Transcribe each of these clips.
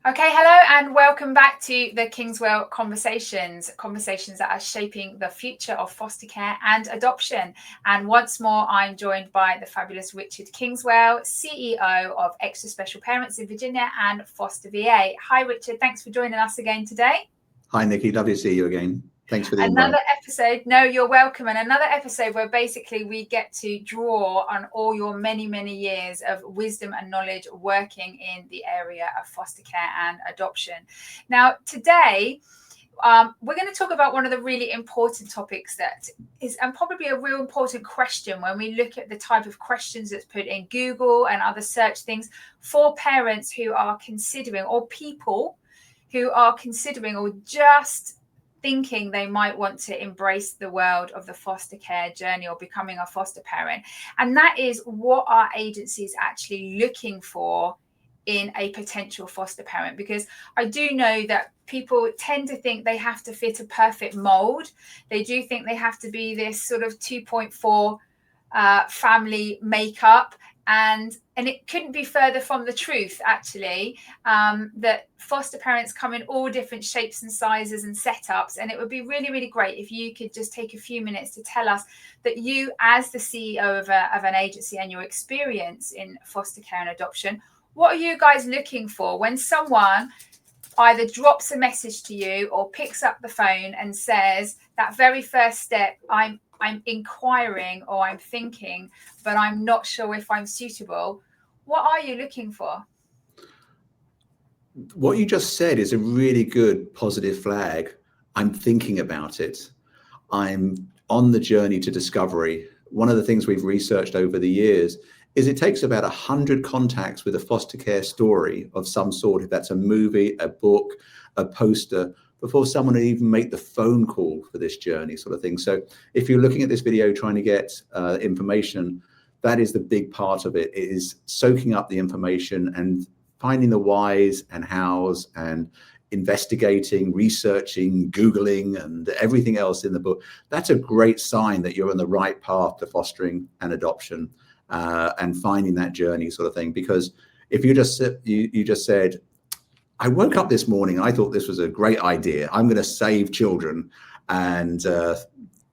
Okay, hello and welcome back to the Kingswell Conversations that are shaping the future of foster care and adoption. And once more, I'm joined by the fabulous Richard Kingswell, CEO of Extra Special Parents in Virginia and Foster VA. Hi, Richard. Thanks for joining us again today. Hi, Nikki. Lovely to see you again. Thanks for the Another invite. episode. No, you're welcome. And another episode where basically we get to draw on all your many, many years of wisdom and knowledge working in the area of foster care and adoption. Now, today, we're going to talk about one of the really important topics that is, and probably a real important question when we look at the type of questions that's put in Google and other search things for parents who are considering, or people who are considering, or just thinking they might want to embrace the world of the foster care journey or becoming a foster parent. And that is, what are agencies actually looking for in a potential foster parent? Because I do know that people tend to think they have to fit a perfect mold. They do think they have to be this sort of 2.4 family makeup. And it couldn't be further from the truth, actually, that foster parents come in all different shapes and sizes and setups. And it would be really, really great if you could just take a few minutes to tell us that you, as the CEO of an agency and your experience in foster care and adoption, what are you guys looking for when someone either drops a message to you or picks up the phone and says that very first step, I'm inquiring or I'm thinking, but I'm not sure if I'm suitable? What are you looking for? What you just said is a really good positive flag. I'm thinking about it. I'm on the journey to discovery. One of the things we've researched over the years is it takes about 100 contacts with a foster care story of some sort, if that's a movie, a book, a poster, before someone would even make the phone call for this journey, sort of thing. So if you're looking at this video trying to get information, that is the big part of it. It is soaking up the information and finding the whys and hows and investigating, researching, Googling, and everything else in the book. That's a great sign that you're on the right path to fostering and adoption and finding that journey, sort of thing. Because if you just said, I woke up this morning, I thought this was a great idea, I'm going to save children, and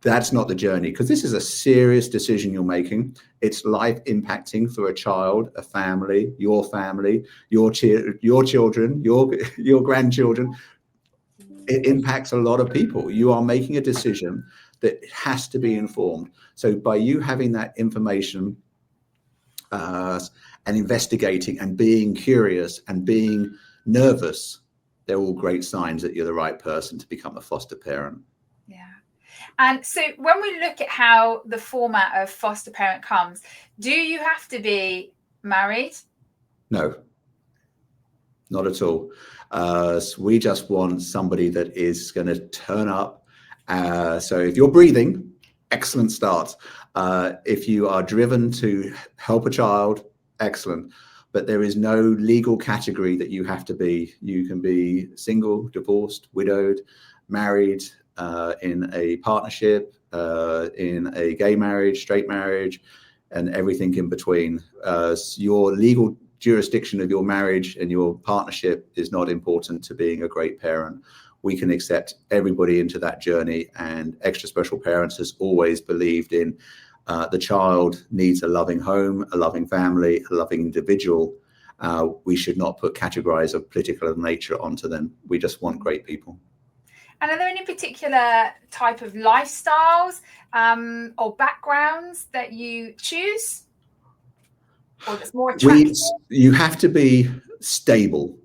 that's not the journey, because this is a serious decision you're making. It's life impacting for a child, a family, your children, your grandchildren. It impacts a lot of people. You are making a decision that has to be informed. So by you having that information and investigating and being curious and being nervous, they're all great signs that you're the right person to become a foster parent. Yeah. And so when we look at how the format of foster parent comes, do you have to be married? No, not at all. So we just want somebody that is going to turn up. So if you're breathing, excellent start. If you are driven to help a child, excellent. But there is no legal category that you have to be. You can be single, divorced, widowed, married, in a partnership, in a gay marriage, straight marriage, and everything in between. Your legal jurisdiction of your marriage and your partnership is not important to being a great parent. We can accept everybody into that journey, and Extra Special Parents has always believed in the child needs a loving home, a loving family, a loving individual. We should not put categories of political nature onto them. We just want great people. And are there any particular type of lifestyles or backgrounds that you choose, or that's more attractive? You have to be stable.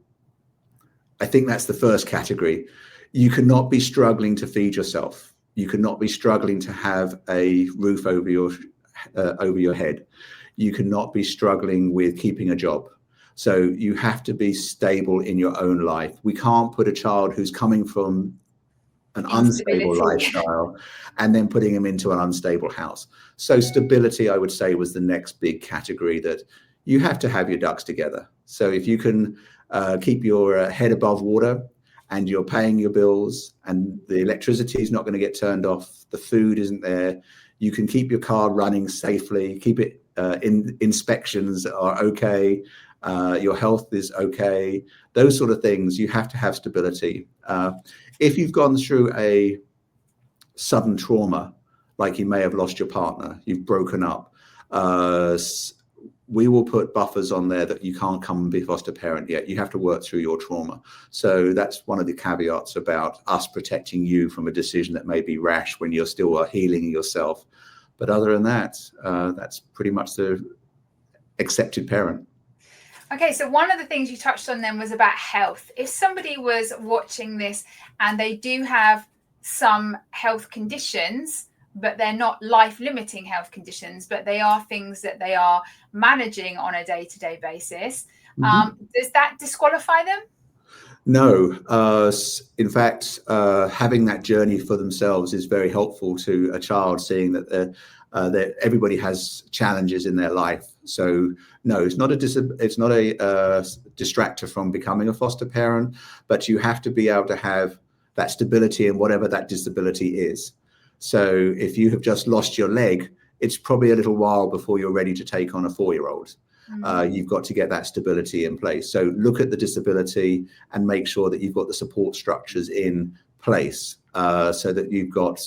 I think that's the first category. You cannot be struggling to feed yourself. You cannot be struggling to have a roof over your head. You cannot be struggling with keeping a job. So you have to be stable in your own life. We can't put a child who's coming from an unstable lifestyle and then putting him into an unstable house. So stability, I would say, was the next big category, that you have to have your ducks together. So if you can keep your head above water, and you're paying your bills, and the electricity is not going to get turned off, the food isn't there, you can keep your car running safely, keep it inspections are okay, your health is okay, those sort of things. You have to have stability. If you've gone through a sudden trauma, like you may have lost your partner, you've broken up, we will put buffers on there that you can't come and be a foster parent yet. You have to work through your trauma. So that's one of the caveats about us protecting you from a decision that may be rash when you're still healing yourself. But other than that, that's pretty much the accepted parent. Okay, so one of the things you touched on then was about health. If somebody was watching this and they do have some health conditions, but they're not life-limiting health conditions, but they are things that they are managing on a day-to-day basis, does that disqualify them? No. In fact, having that journey for themselves is very helpful to a child, seeing that everybody has challenges in their life. So no, it's not a distractor from becoming a foster parent, but you have to be able to have that stability in whatever that disability is. So if you have just lost your leg, it's probably a little while before you're ready to take on a 4-year-old. You've got to get that stability in place. So look at the disability and make sure that you've got the support structures in place, so that you've got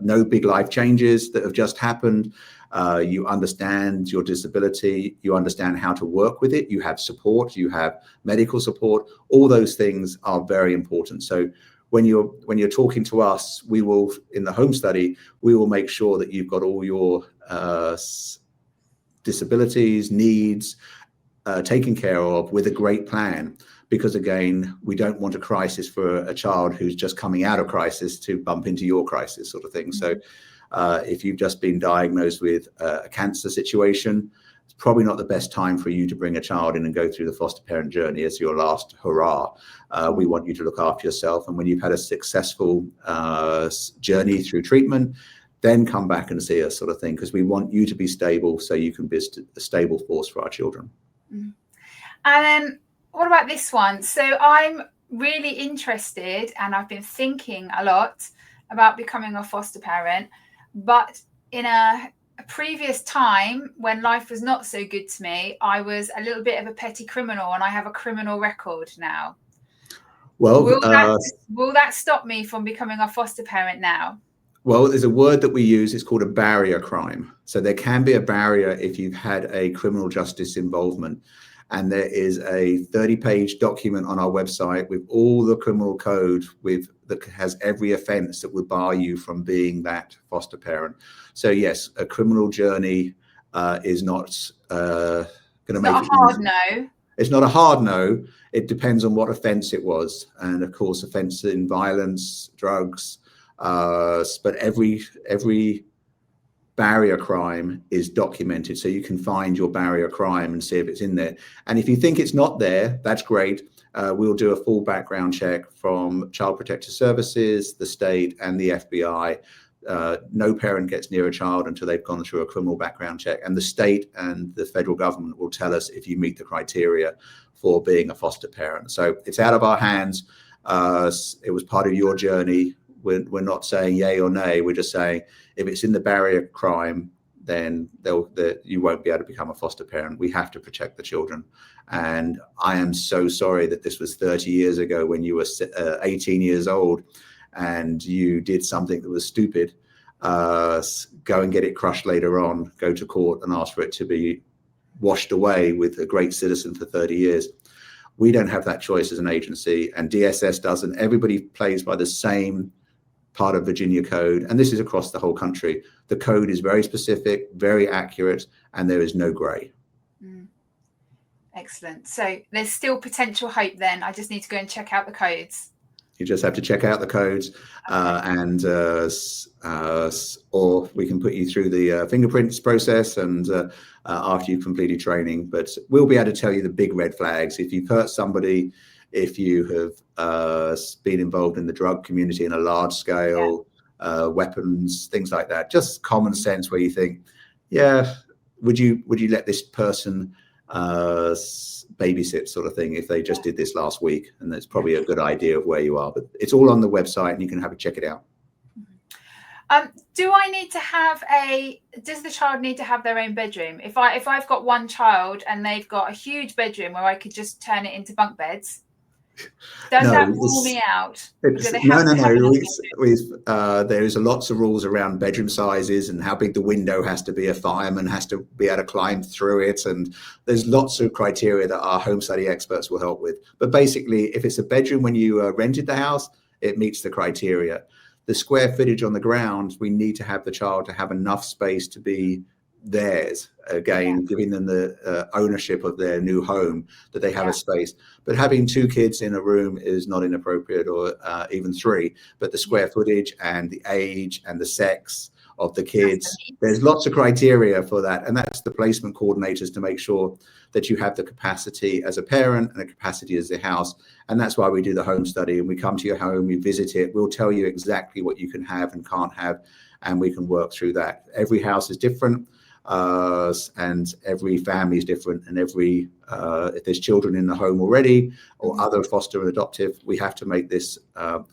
no big life changes that have just happened. You understand your disability, you understand how to work with it, you have support, you have medical support. All those things are very important. So when you're talking to us, we will, in the home study, we will make sure that you've got all your disabilities, needs taken care of with a great plan. Because again, we don't want a crisis for a child who's just coming out of crisis to bump into your crisis sort of thing. So if you've just been diagnosed with a cancer situation, it's probably not the best time for you to bring a child in and go through the foster parent journey as your last hurrah. We want you to look after yourself. And when you've had a successful journey through treatment, then come back and see us sort of thing, because we want you to be stable so you can be a stable force for our children. And then what about this one? So I'm really interested, and I've been thinking a lot about becoming a foster parent, but in a previous time when life was not so good to me, I was a little bit of a petty criminal, and I have a criminal record now. Well, will that stop me from becoming a foster parent now? Well, there's a word that we use, it's called a barrier crime. So there can be a barrier if you've had a criminal justice involvement. And there is a 30-page document on our website with all the criminal code that has every offence that would bar you from being that foster parent. So yes, a criminal journey is not going to make it easy. It's not a hard no. It's not a hard no. It depends on what offence it was. And of course, offence in violence, drugs, but every barrier crime is documented, so you can find your barrier crime and see if it's in there. And if you think it's not there, that's great. We'll do a full background check from Child Protective Services, the state, and the FBI. No parent gets near a child until they've gone through a criminal background check, and the state and the federal government will tell us if you meet the criteria for being a foster parent. So it's out of our hands. It was part of your journey. We're not saying yay or nay. We're just saying if it's in the barrier crime, then you won't be able to become a foster parent. We have to protect the children. And I am so sorry that this was 30 years ago when you were 18 years old and you did something that was stupid. Go and get it crushed later on. Go to court and ask for it to be washed away with a great citizen for 30 years. We don't have that choice as an agency, and DSS doesn't. Everybody plays by the same part of Virginia code, and this is across the whole country. The code is very specific, very accurate, and there is no grey. Excellent. So there's still potential hope then. I just need to go and check out the codes. You just have to check out the codes, or we can put you through the fingerprints process and after you've completed training. But we'll be able to tell you the big red flags. If you've hurt somebody, if you have been involved in the drug community in a large scale, weapons, things like that, just common sense where you think, yeah, would you let this person babysit sort of thing if they just did this last week? And that's probably a good idea of where you are. But it's all on the website and you can have a check it out. Do I need to have does the child need to have their own bedroom? If I've got one child and they've got a huge bedroom where I could just turn it into bunk beds, does No, that rule me out? Or do they no, have no, to have no. enough bedroom? There's lots of rules around bedroom sizes and how big the window has to be. A fireman has to be able to climb through it, and there's lots of criteria that our home study experts will help with. But basically, if it's a bedroom when you rented the house, it meets the criteria. The square footage on the ground, we need to have the child to have enough space to be theirs, again, giving them the ownership of their new home, that they have a space. But having 2 kids in a room is not inappropriate, or even 3. But the square footage and the age and the sex of the kids, there's lots of criteria for that, and that's the placement coordinators to make sure that you have the capacity as a parent and the capacity as the house. And that's why we do the home study, and we come to your home, we visit it, we'll tell you exactly what you can have and can't have, and we can work through that. Every house is different, and every family is different, and every if there's children in the home already or other foster and adoptive, we have to make this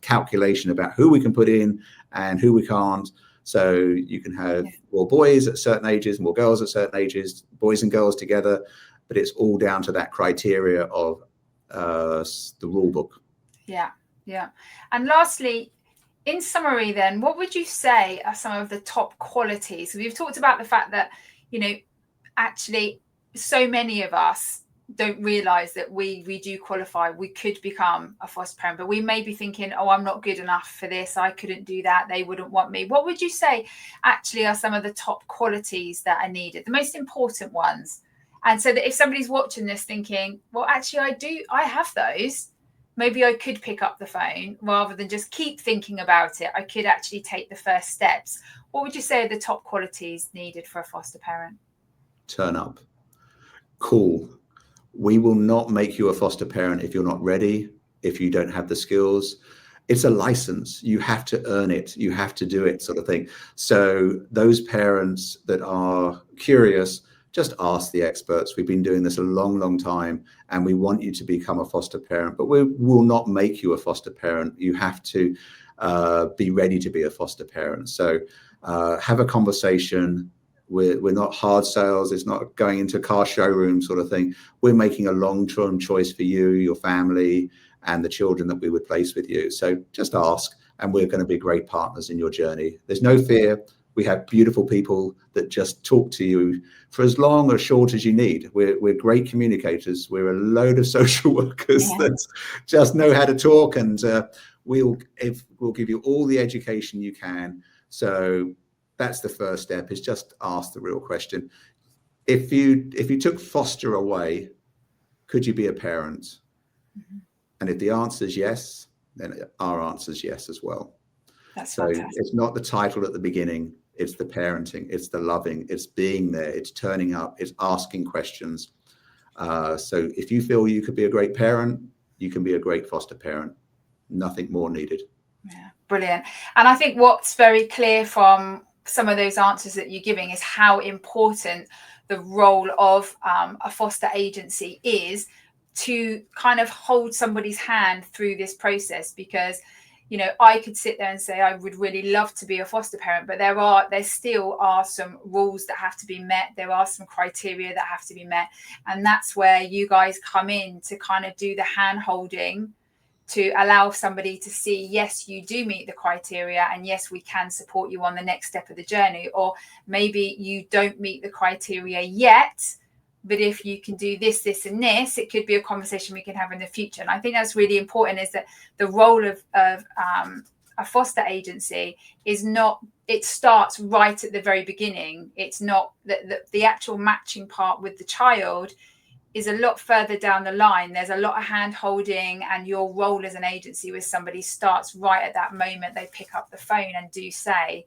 calculation about who we can put in and who we can't. So you can have more boys at certain ages, more girls at certain ages, boys and girls together, but it's all down to that criteria of the rule book. Yeah. And lastly, in summary then, what would you say are some of the top qualities? So we've talked about the fact that, actually so many of us don't realize that we do qualify. We could become a foster parent, but we may be thinking, oh, I'm not good enough for this. I couldn't do that. They wouldn't want me. What would you say actually are some of the top qualities that are needed, the most important ones? And so that if somebody's watching this thinking, well, actually, I have those, maybe I could pick up the phone rather than just keep thinking about it. I could actually take the first steps. What would you say are the top qualities needed for a foster parent? Turn up. Cool. We will not make you a foster parent if you're not ready, if you don't have the skills. It's a license. You have to earn it. You have to do it, sort of thing. So those parents that are curious, just ask the experts. We've been doing this a long, long time, and we want you to become a foster parent, but we will not make you a foster parent. You have to be ready to be a foster parent. So have a conversation. We're not hard sales. It's not going into a car showroom sort of thing. We're making a long-term choice for you, your family, and the children that we would place with you. So just ask, and we're going to be great partners in your journey. There's no fear. We have beautiful people that just talk to you for as long or short as you need. We're great communicators. We're a load of social workers that just know how to talk, and we'll give you all the education you can. So that's the first step, is just ask the real question. If you took foster away, could you be a parent? Mm-hmm. And if the answer is yes, then our answer is yes as well. That's so fantastic. It's not the title at the beginning. It's the parenting, it's the loving, it's being there, it's turning up, it's asking questions. So if you feel you could be a great parent, you can be a great foster parent. Nothing more needed. Yeah, brilliant. And I think what's very clear from some of those answers that you're giving is how important the role of a foster agency is to kind of hold somebody's hand through this process. Because I could sit there and say I would really love to be a foster parent, but there still are some rules that have to be met. There are some criteria that have to be met, and that's where you guys come in to kind of do the hand holding, to allow somebody to see, yes, you do meet the criteria, and yes, we can support you on the next step of the journey. Or maybe you don't meet the criteria yet, but if you can do this, this, and this, it could be a conversation we can have in the future. And I think that's really important, is that the role of a foster agency is not, it starts right at the very beginning. It's not the actual matching part with the child is a lot further down the line. There's a lot of hand holding, and your role as an agency with somebody starts right at that moment they pick up the phone and do say,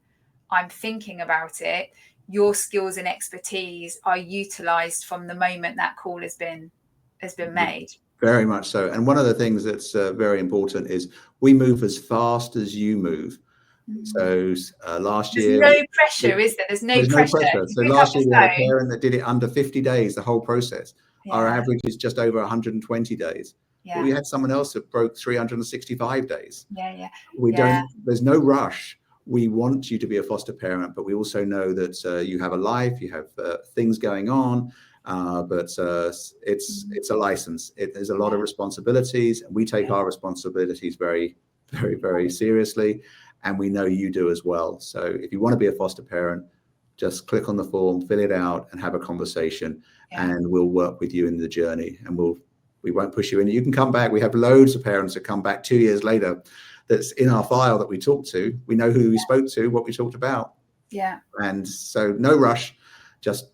I'm thinking about it. Your skills and expertise are utilized from the moment that call has been made. Very much so. And one of the things that's very important is we move as fast as you move. So last year, there's no pressure, is there? There's no pressure. So last year we had a parent that did it under 50 days, the whole process. Our average is just over 120 days. But we had someone else that broke 365 days. There's no rush. we want you to be a foster parent, but we also know that you have a life, you have things going on, but it's a license. There's a lot of responsibilities, and we take our responsibilities very, very, very seriously, and we know you do as well. So if you want to be a foster parent, just click on the form, fill it out, and have a conversation, and we'll work with you in the journey, and we won't push you in. You can come back. We have loads of parents that come back 2 years later. That's in our file that we talked to. We know who we spoke to, what we talked about. Yeah. And so no rush, just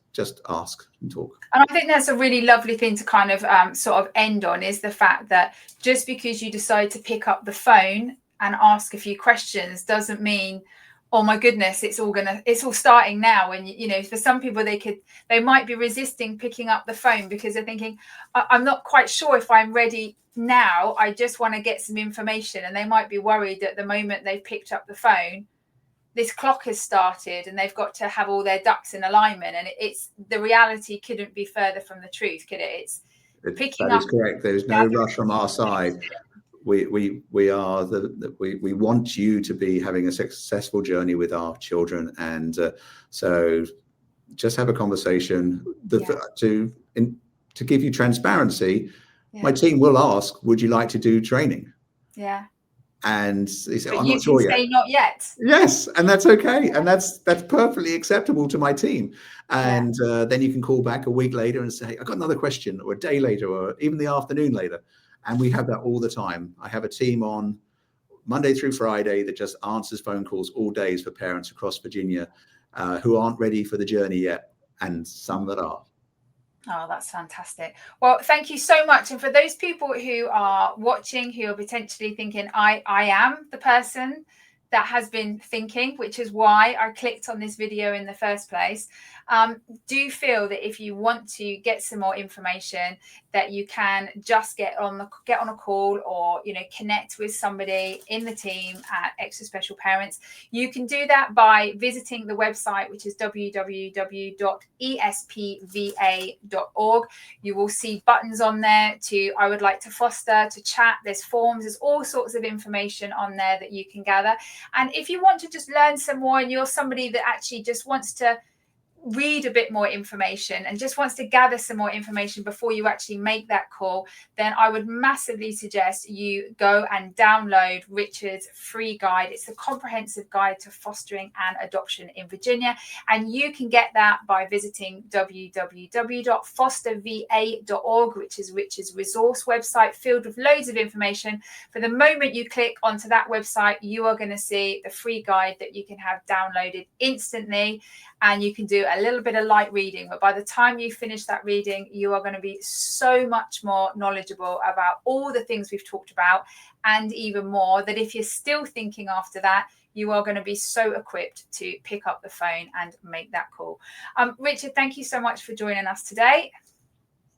ask and talk. And I think that's a really lovely thing to kind of sort of end on, is the fact that just because you decide to pick up the phone and ask a few questions doesn't mean, oh my goodness, it's all starting now. And, you know, for some people, they might be resisting picking up the phone because they're thinking, I'm not quite sure if I'm ready now. I just want to get some information. And they might be worried that the moment they've picked up the phone, this clock has started and they've got to have all their ducks in alignment. And the reality couldn't be further from the truth, could it? That is correct. There's no rush from our side. We want you to be having a successful journey with our children, and so just have a conversation. To give you transparency, my team will ask, "Would you like to do training?" Yeah. And they say, but "I'm you not sure can yet." say not yet. Yes, and that's okay, and that's perfectly acceptable to my team. And then you can call back a week later and say, "I've got another question," or a day later, or even the afternoon later. And we have that all the time. I have a team on Monday through Friday that just answers phone calls all days for parents across Virginia who aren't ready for the journey yet, and some that are. Oh, that's fantastic. Well, thank you so much. And for those people who are watching, who are potentially thinking, I am the person that has been thinking, which is why I clicked on this video in the first place. Do feel that if you want to get some more information, that you can just get on a call, or connect with somebody in the team at Extra Special Parents. You can do that by visiting the website, which is www.espva.org. You will see buttons on there to I would like to foster, to chat. There's forms. There's all sorts of information on there that you can gather. And if you want to just learn some more, and you're somebody that actually just wants to read a bit more information and just wants to gather some more information before you actually make that call, then I would massively suggest you go and download Richard's free guide. It's a comprehensive guide to fostering and adoption in Virginia, and you can get that by visiting www.fosterva.org, which is Richard's resource website filled with loads of information. For the moment you click onto that website, you are going to see the free guide that you can have downloaded instantly, and you can do a little bit of light reading. But by the time you finish that reading, you are going to be so much more knowledgeable about all the things we've talked about, and even more, that if you're still thinking after that, you are going to be so equipped to pick up the phone and make that call. Richard, thank you so much for joining us today.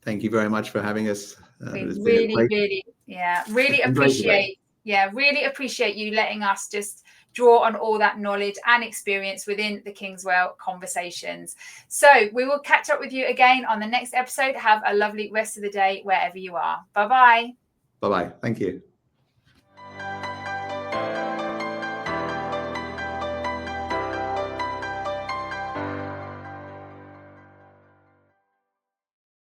Thank you very much for having us. We really appreciate you letting us just draw on all that knowledge and experience within the Kingswell Conversations. So we will catch up with you again on the next episode. Have a lovely rest of the day wherever you are. Bye-bye. Bye-bye. Thank you.